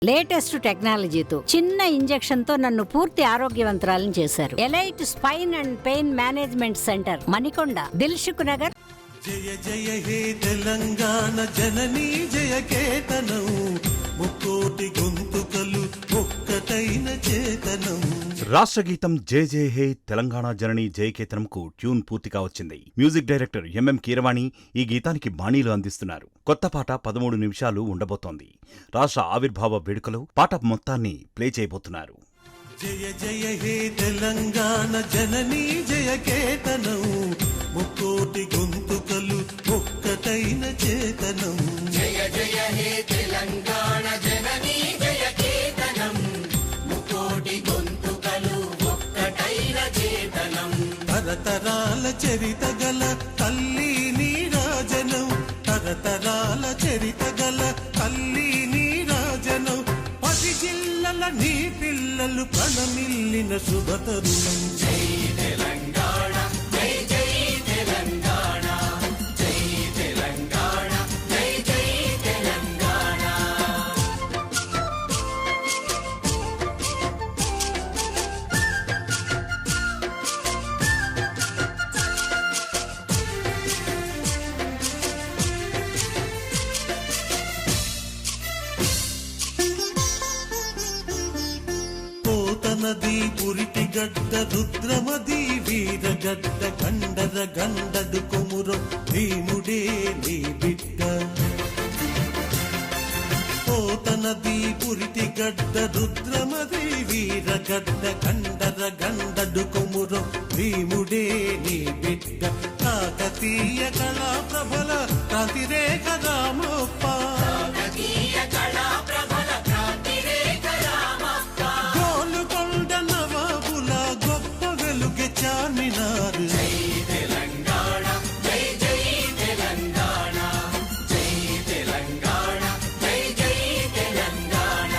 Latest టెక్నాలజీతో చిన్న injection తో నన్ను పూర్తి ఆరోగ్యవంతురాలను చేశారు. Elite spine and pain management centre, Manikonda, Dilsukh Nagar. జయ జయ హే తెలంగాణ జననీ జయ కేతనం, ముక్కోటి గొంతుకలు ఒక్కటైన చేతనం. రాష్ట్ర గీతం జయ జయ హే తెలంగాణ జననీ జయకేతనంకు ట్యూన్ పూర్తిగా వచ్చింది. మ్యూజిక్ డైరెక్టర్ ఎంఎం కీరవాణి ఈ గీతానికి బాణీలు అందిస్తున్నారు. కొత్త పాట 13 నిమిషాలు ఉండబోతోంది. రాష్ట్ర ఆవిర్భావ వేడుకలో పాట మొత్తాన్ని ప్లే చేయబోతున్నారు. జయ జయ హే తెలంగాణ జననీ జయ కేతనం, ముక్కోటి గొంతుకలు ఒక్కటైన చేతనం. జయ జయ హే తెలంగాణ జననీ జయ కేతనం, ముక్కోటి గొంతుకలు ఒక్కటైన చేతనం. తరతరాల చరిత గల తల్లి నీరాజనం, తరతరాల చరిత గల తల్లి నీరాజనం. 10 జిల్లల నీ పిల్లలు ప్రణమిల్లిన శుభతరుణం. జై తెలంగాణ, జై జై తెలంగాణ, జై తెలంగాణ, జై జై తెలంగాణ. పోతనది పురిటి గడ్డ రుద్రమది వీరగడ్డ, గండర గండడు కొమురం భీముడే నీ బిడ్డ. పోతనది పురిటి గడ్డ రుద్రమది వీరగడ్డ, గండర గండడు కొమురం భీముడే నీ బిడ్డ. కాకతీయ కళా ప్రభల కాంతిరేఖ రామప్ప, కాకతీయ కళా ప్రబల క్రాంతిరేఖ రామప్ప. గోలుకొండ నవాబుల గొప్ప వెలుగె చామినారు. జై తెలంగాణ, జై జై తెలంగాణ, జై తెలంగాణ, జై జై తెలంగాణ.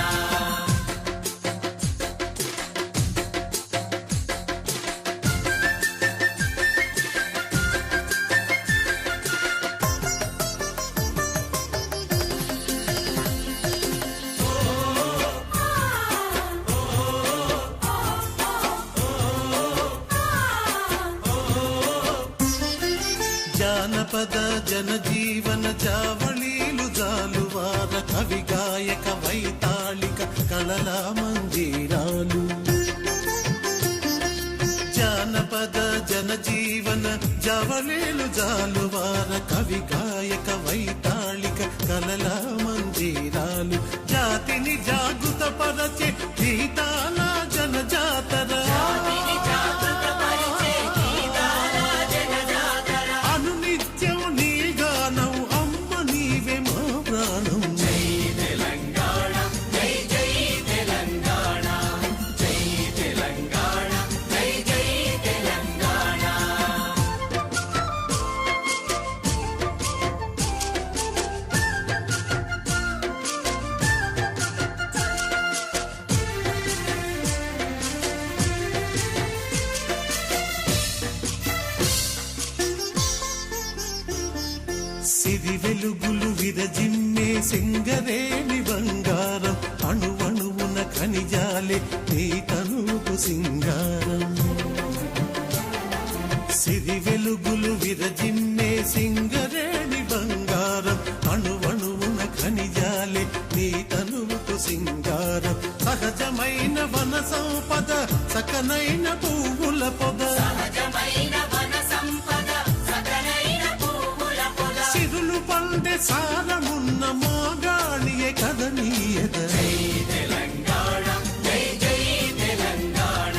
జానపద జనజీవన జావళీలు జాలువార, కవి గాయక వైతాళిక కళల మందిరాలు. జానపద జనజీవన జావళీలు జాలువార, కవి గాయక వైతాళిక కళల మందిరాలు. జాతిని జాగృత పరచే గీతాల జనజాతర, జాతిని జాగృత పరిచే గీతాల జనజాతర. అనునిత్యం నీ గానం అమ్మ నీవే మా ప్రాణం. జై తెలంగాణ, జై జై తెలంగాణ, జై తెలంగాణ, జై జై తెలంగాణ. సిరి వెలుగులు విరజిమ్మే సింగరేణి బంగారం, అణువణువున ఖనిజాలే నీ తనువు సింగారం. సిరి వెలుగులు విరజిమ్మే సింగరేణి బంగారం, అణువణువున ఖనిజాలే నీ తనువుకు సింగారం. సహజమైన వన సంపద, సకనైన పువ్వుల పొద, సహజమైన వన సంపద, సకలైన పువ్వుల పొద. సిరులు పండే సారమున్న మోగాళియే కదనీయద. జై తెలంగాణ, జై జై తెలంగాణ,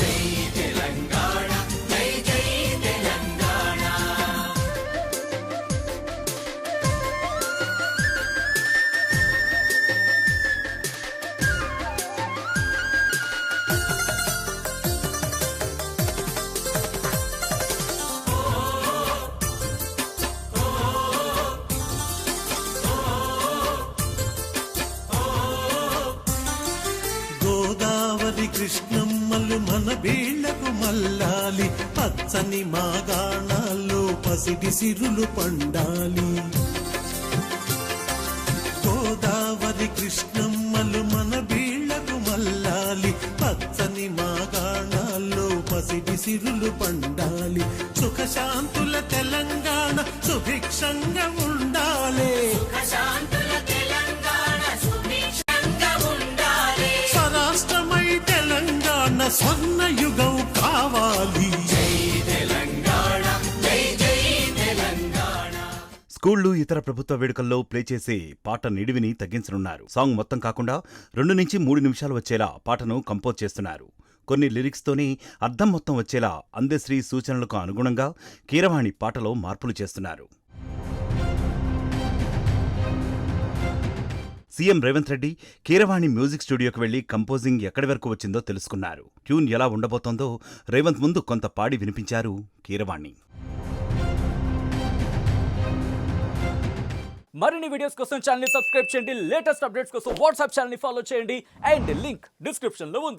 జై తెలంగాణ, జై జై తెలంగాణ. గోదావరి కృష్ణమ్మలు మన బీళ్లకు మల్లాలి, పచ్చని మాగాణాల్లో పసిడి సిరులు పండాలి. గోదావరి కృష్ణమ్మలు సిరులు పండాలి సుఖశాంతుల తెలంగాణ సుభిక్షంగా ఉండాలి ప్రశాంతుల తెలంగాణ సుభిక్షంగా ఉండాలి స్వరాష్ట్రమై తెలంగాణ స్వర్ణ యుగం కావాలి జై తెలంగాణ జై జై తెలంగాణ. స్కూళ్లు ఇతర ప్రభుత్వ వేడుకల్లో ప్లే చేసే పాట నిడివిని తగ్గించనున్నారు. సాంగ్ మొత్తం కాకుండా 2 నుంచి 3 నిమిషాలు వచ్చేలా పాటను కంపోజ్ చేస్తున్నారు. కొన్ని లిరిక్స్తోనే అర్థం మొత్తం వచ్చేలా అందశ్రీ సూచనలకు అనుగుణంగా కీరవాణి పాటలో మార్పులు చేస్తున్నారు. సీఎం రేవంత్ రెడ్డి కీరవాణి మ్యూజిక్ స్టూడియోకి వెళ్లి కంపోజింగ్ ఎక్కడి వరకు వచ్చిందో తెలుసుకున్నారు. ట్యూన్ ఎలా ఉండబోతోందో రేవంత్ ముందు కొంత పాడి వినిపించారు కీరవాణి. మరిన్ని వీడియోస్ కోసం ఛానల్ ని సబ్స్క్రైబ్ చేయండి. లేటెస్ట్ అప్డేట్స్ కోసం వాట్సాప్ ఛానల్ ని ఫాలో చేయండి. అండ్ లింక్ డిస్క్రిప్షన్ లో ఉంది.